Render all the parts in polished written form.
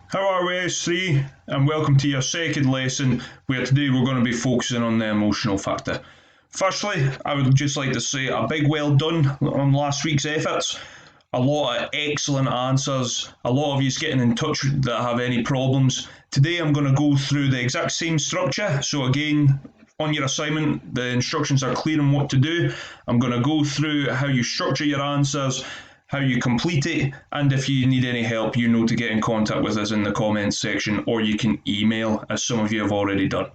How are we, S3? And welcome to your second lesson, where today we're going to be focusing on the emotional factor. Firstly, I would just like to say a big well done on last week's efforts. A lot of excellent answers, a lot of you getting in touch that have any problems. Today I'm going to go through the exact same structure. So again, on your assignment, the instructions are clear on what to do. I'm going to go through how you structure your answers, how you complete it, and if you need any help, you know to get in contact with us in the comments section, or you can email, as some of you have already done.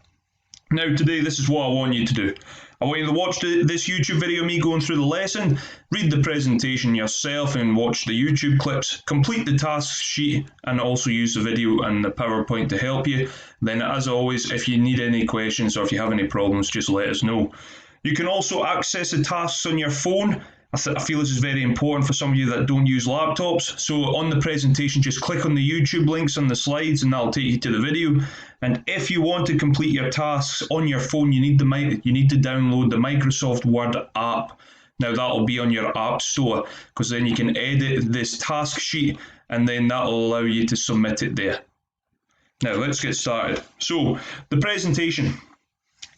Now today, this is what I want you to do. I want you to watch this YouTube video of me going through the lesson, read the presentation yourself and watch the YouTube clips, complete the task sheet, and also use the video and the PowerPoint to help you. Then, as always, if you need any questions or if you have any problems, just let us know. You can also access the tasks on your phone. I feel this is very important for some of you that don't use laptops. So on the presentation, just click on the YouTube links on the slides and that'll take you to the video. And if you want to complete your tasks on your phone, you need to download the Microsoft Word app. Now that'll be on your app store, because then you can edit this task sheet and then that'll allow you to submit it there. Now let's get started. So the presentation,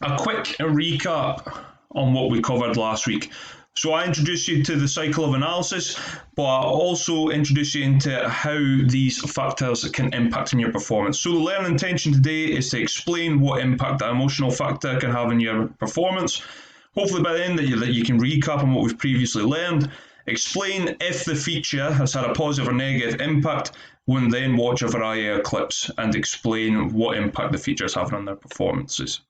a quick recap on what we covered last week. So I introduced you to the cycle of analysis, but I also introduced you into how these factors can impact on your performance. So the learning intention today is to explain what impact that emotional factor can have on your performance. Hopefully by the end that you can recap on what we've previously learned, explain if the feature has had a positive or negative impact, and then watch a variety of clips and explain what impact the feature is having on their performances.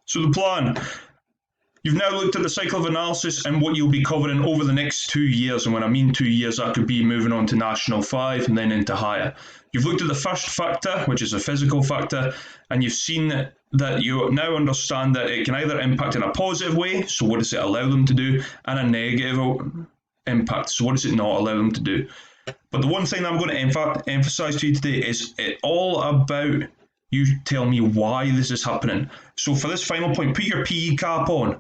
So the plan. You've now looked at the cycle of analysis and what you'll be covering over the next 2 years. And when I mean 2 years, that could be moving on to National 5 and then into higher. You've looked at the first factor, which is a physical factor, and you've seen that you now understand that it can either impact in a positive way, so what does it allow them to do, and a negative impact, so what does it not allow them to do. But the one thing I'm going to emphasize to you today is it all about you tell me why this is happening. So for this final point, put your PE cap on.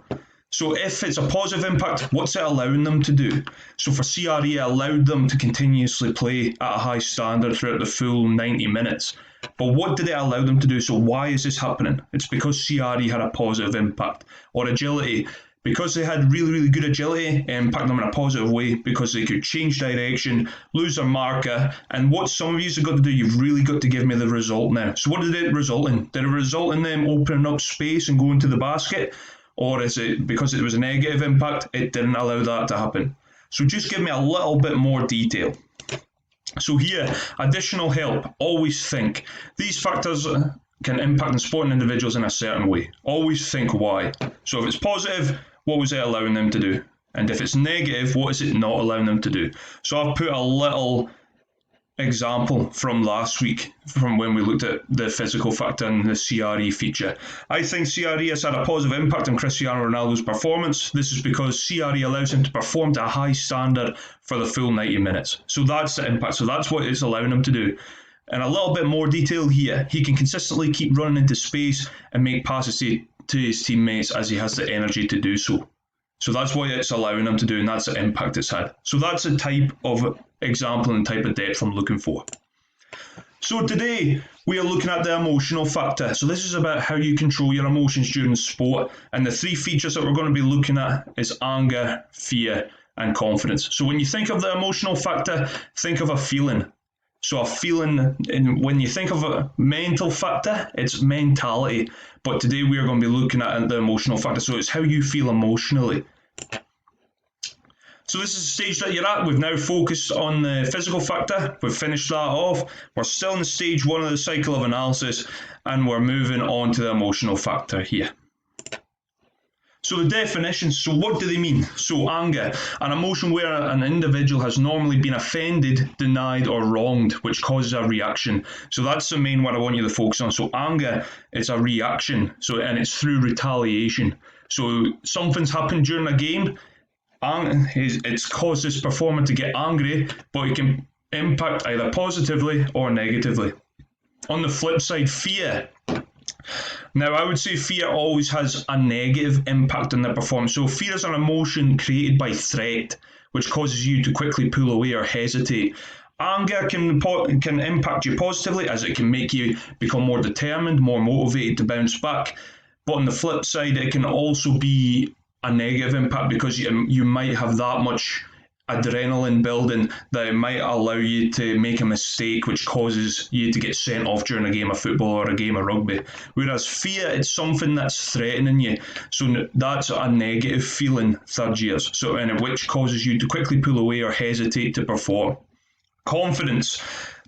So if it's a positive impact, what's it allowing them to do? So for CRE, it allowed them to continuously play at a high standard throughout the full 90 minutes. But what did it allow them to do? So why is this happening? It's because CRE had a positive impact. Or agility. Because they had really, really good agility, it impacted them in a positive way because they could change direction, lose their marker, and what some of you have got to do, you've really got to give me the result now. So what did it result in? Did it result in them opening up space and going to the basket? Or is it because it was a negative impact, it didn't allow that to happen? So just give me a little bit more detail. So here, additional help, always think. These factors can impact on sporting individuals in a certain way. Always think why. So if it's positive, what was it allowing them to do? And if it's negative, what is it not allowing them to do? So I've put a little example from last week, from when we looked at the physical factor and the CRE feature. I think CRE has had a positive impact on Cristiano Ronaldo's performance. This is because CRE allows him to perform to a high standard for the full 90 minutes. So that's the impact. So that's what it's allowing him to do. And a little bit more detail here. He can consistently keep running into space and make passes to his teammates as he has the energy to do so. So that's what it's allowing him to do, and that's the impact it's had. So that's the type of example and type of depth I'm looking for. So today we are looking at the emotional factor. So this is about how you control your emotions during sport, and the three features that we're going to be looking at is anger, fear, and confidence. So when you think of the emotional factor, think of a feeling. So a feeling, and when you think of a mental factor, it's mentality. But today we are going to be looking at the emotional factor. So it's how you feel emotionally. So this is the stage that you're at. We've now focused on the physical factor. We've finished that off. We're still in stage 1 of the cycle of analysis, and we're moving on to the emotional factor here. So the definitions, so what do they mean? So anger, an emotion where an individual has normally been offended, denied or wronged, which causes a reaction. So that's the main one I want you to focus on. So anger is a reaction, and it's through retaliation. So something's happened during a game, it's caused this performer to get angry, but it can impact either positively or negatively. On the flip side, fear. Now, I would say fear always has a negative impact on the performance. So fear is an emotion created by threat, which causes you to quickly pull away or hesitate. anger can impact you positively, as it can make you become more determined, more motivated to bounce back. But on the flip side, it can also be a negative impact, because you might have that much adrenaline building that it might allow you to make a mistake which causes you to get sent off during a game of football or a game of rugby. Whereas fear, it's something that's threatening you. So that's a negative feeling, third years. So, and which causes you to quickly pull away or hesitate to perform. Confidence,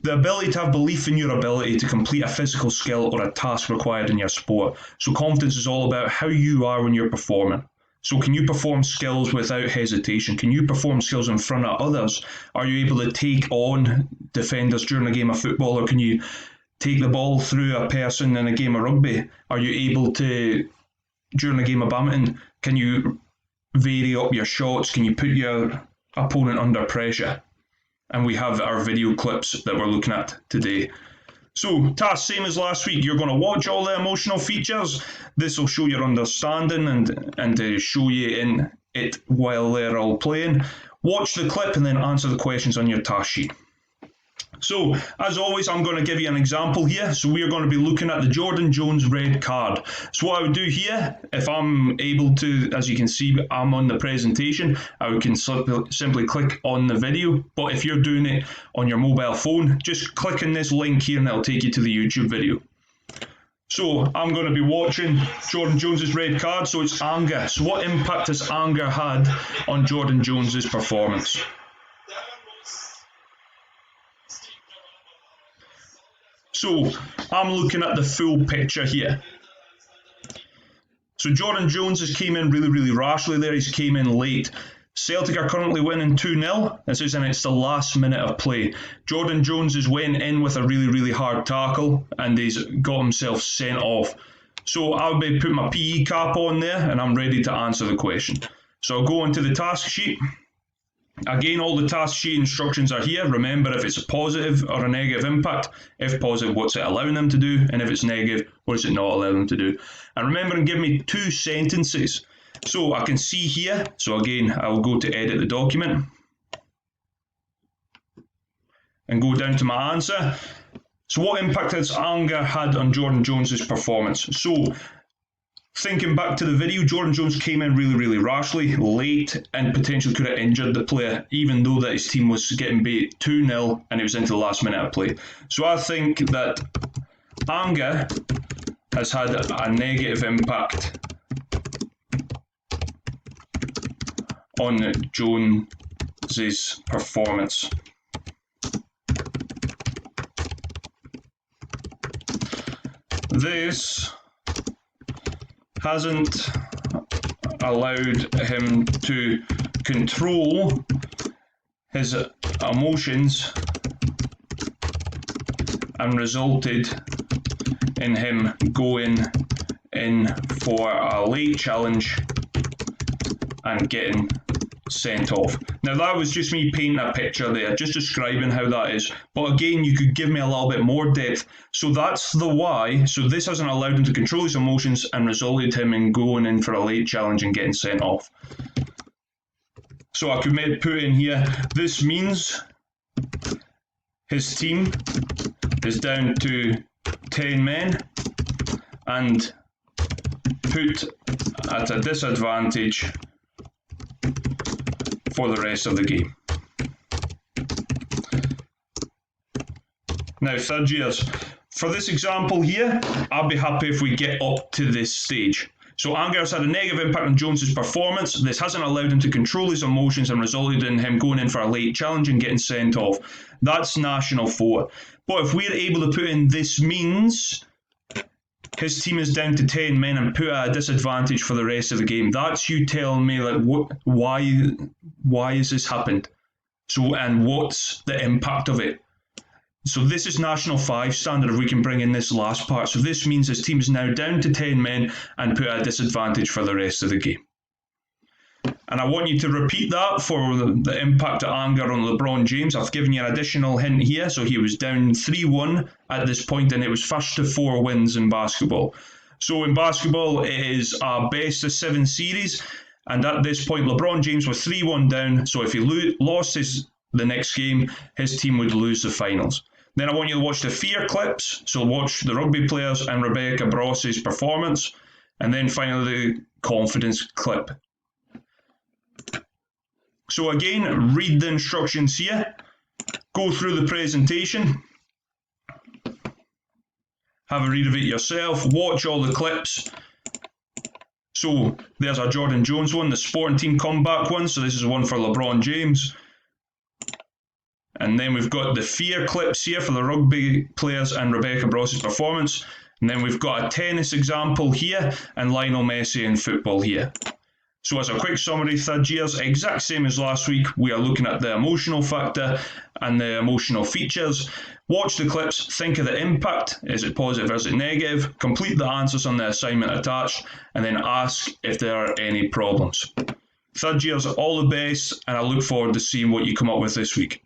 the ability to have belief in your ability to complete a physical skill or a task required in your sport. So confidence is all about how you are when you're performing. So can you perform skills without hesitation? Can you perform skills in front of others? Are you able to take on defenders during a game of football, or can you take the ball through a person in a game of rugby? Are you able to, during a game of badminton, can you vary up your shots? Can you put your opponent under pressure? And we have our video clips that we're looking at today. So, task same as last week. You're going to watch all the emotional features. This will show your understanding and to show you in it while they're all playing. Watch the clip and then answer the questions on your task sheet. So, as always, I'm going to give you an example here. So we are going to be looking at the Jordan Jones red card. So what I would do here, if I'm able to, as you can see, I'm on the presentation, I can simply click on the video. But if you're doing it on your mobile phone, just click on this link here and it'll take you to the YouTube video. So I'm going to be watching Jordan Jones's red card. So it's anger. So what impact has anger had on Jordan Jones's performance? So I'm looking at the full picture here. So Jordan Jones has came in really rashly there. He's came in late. Celtic are currently winning 2-0. This is, and it's the last minute of play. Jordan Jones has went in with a really hard tackle and he's got himself sent off. So I'll be putting my PE cap on there and I'm ready to answer the question. So I'll go onto the task sheet. Again, all the task sheet instructions are here. Remember, if it's a positive or a negative impact, if positive, what's it allowing them to do? And if it's negative, what does it not allow them to do? And remember, and give me 2 sentences. So I can see here, so again, I'll go to edit the document and go down to my answer. So what impact has anger had on Jordan Jones's performance? So thinking back to the video, Jordan Jones came in really rashly, late, and potentially could have injured the player, even though that his team was getting beat 2-0 and it was into the last minute of play. So I think that anger has had a negative impact on Jones's performance. This hasn't allowed him to control his emotions and resulted in him going in for a late challenge and getting sent off. Now that was just me painting a picture there, just describing how that is. But again, you could give me a little bit more depth. So that's the why. So this hasn't allowed him to control his emotions and resulted him in going in for a late challenge and getting sent off. So I could put in here, this means his team is down to 10 men and put at a disadvantage for the rest of the game. Now, third years. For this example here, I'll be happy if we get up to this stage. So anger has had a negative impact on Jones's performance. This hasn't allowed him to control his emotions and resulted in him going in for a late challenge and getting sent off. That's National 4. But if we're able to put in this means his team is down to 10 men and put at a disadvantage for the rest of the game, that's you telling me like why has this happened? So, and what's the impact of it? So this is National 5 standard if we can bring in this last part. So this means his team is now down to 10 men and put at a disadvantage for the rest of the game. And I want you to repeat that for the impact of anger on LeBron James. I've given you an additional hint here. So he was down 3-1 at this point, and it was first to 4 wins in basketball. So in basketball, it is a best of 7 series. And at this point, LeBron James was 3-1 down. So if he lost his the next game, his team would lose the finals. Then I want you to watch the fear clips. So watch the rugby players and Rebecca Bross's performance. And then finally the confidence clip. So again, read the instructions here. Go through the presentation. Have a read of it yourself. Watch all the clips. So there's our Jordan Jones one, the Sporting Team comeback one. So this is one for LeBron James. And then we've got the fear clips here for the rugby players and Rebecca Bross's performance. And then we've got a tennis example here and Lionel Messi in football here. So as a quick summary, third years, exact same as last week, we are looking at the emotional factor and the emotional features. Watch the clips, think of the impact, is it positive or is it negative, complete the answers on the assignment attached, and then ask if there are any problems. Third years, all the best, and I look forward to seeing what you come up with this week.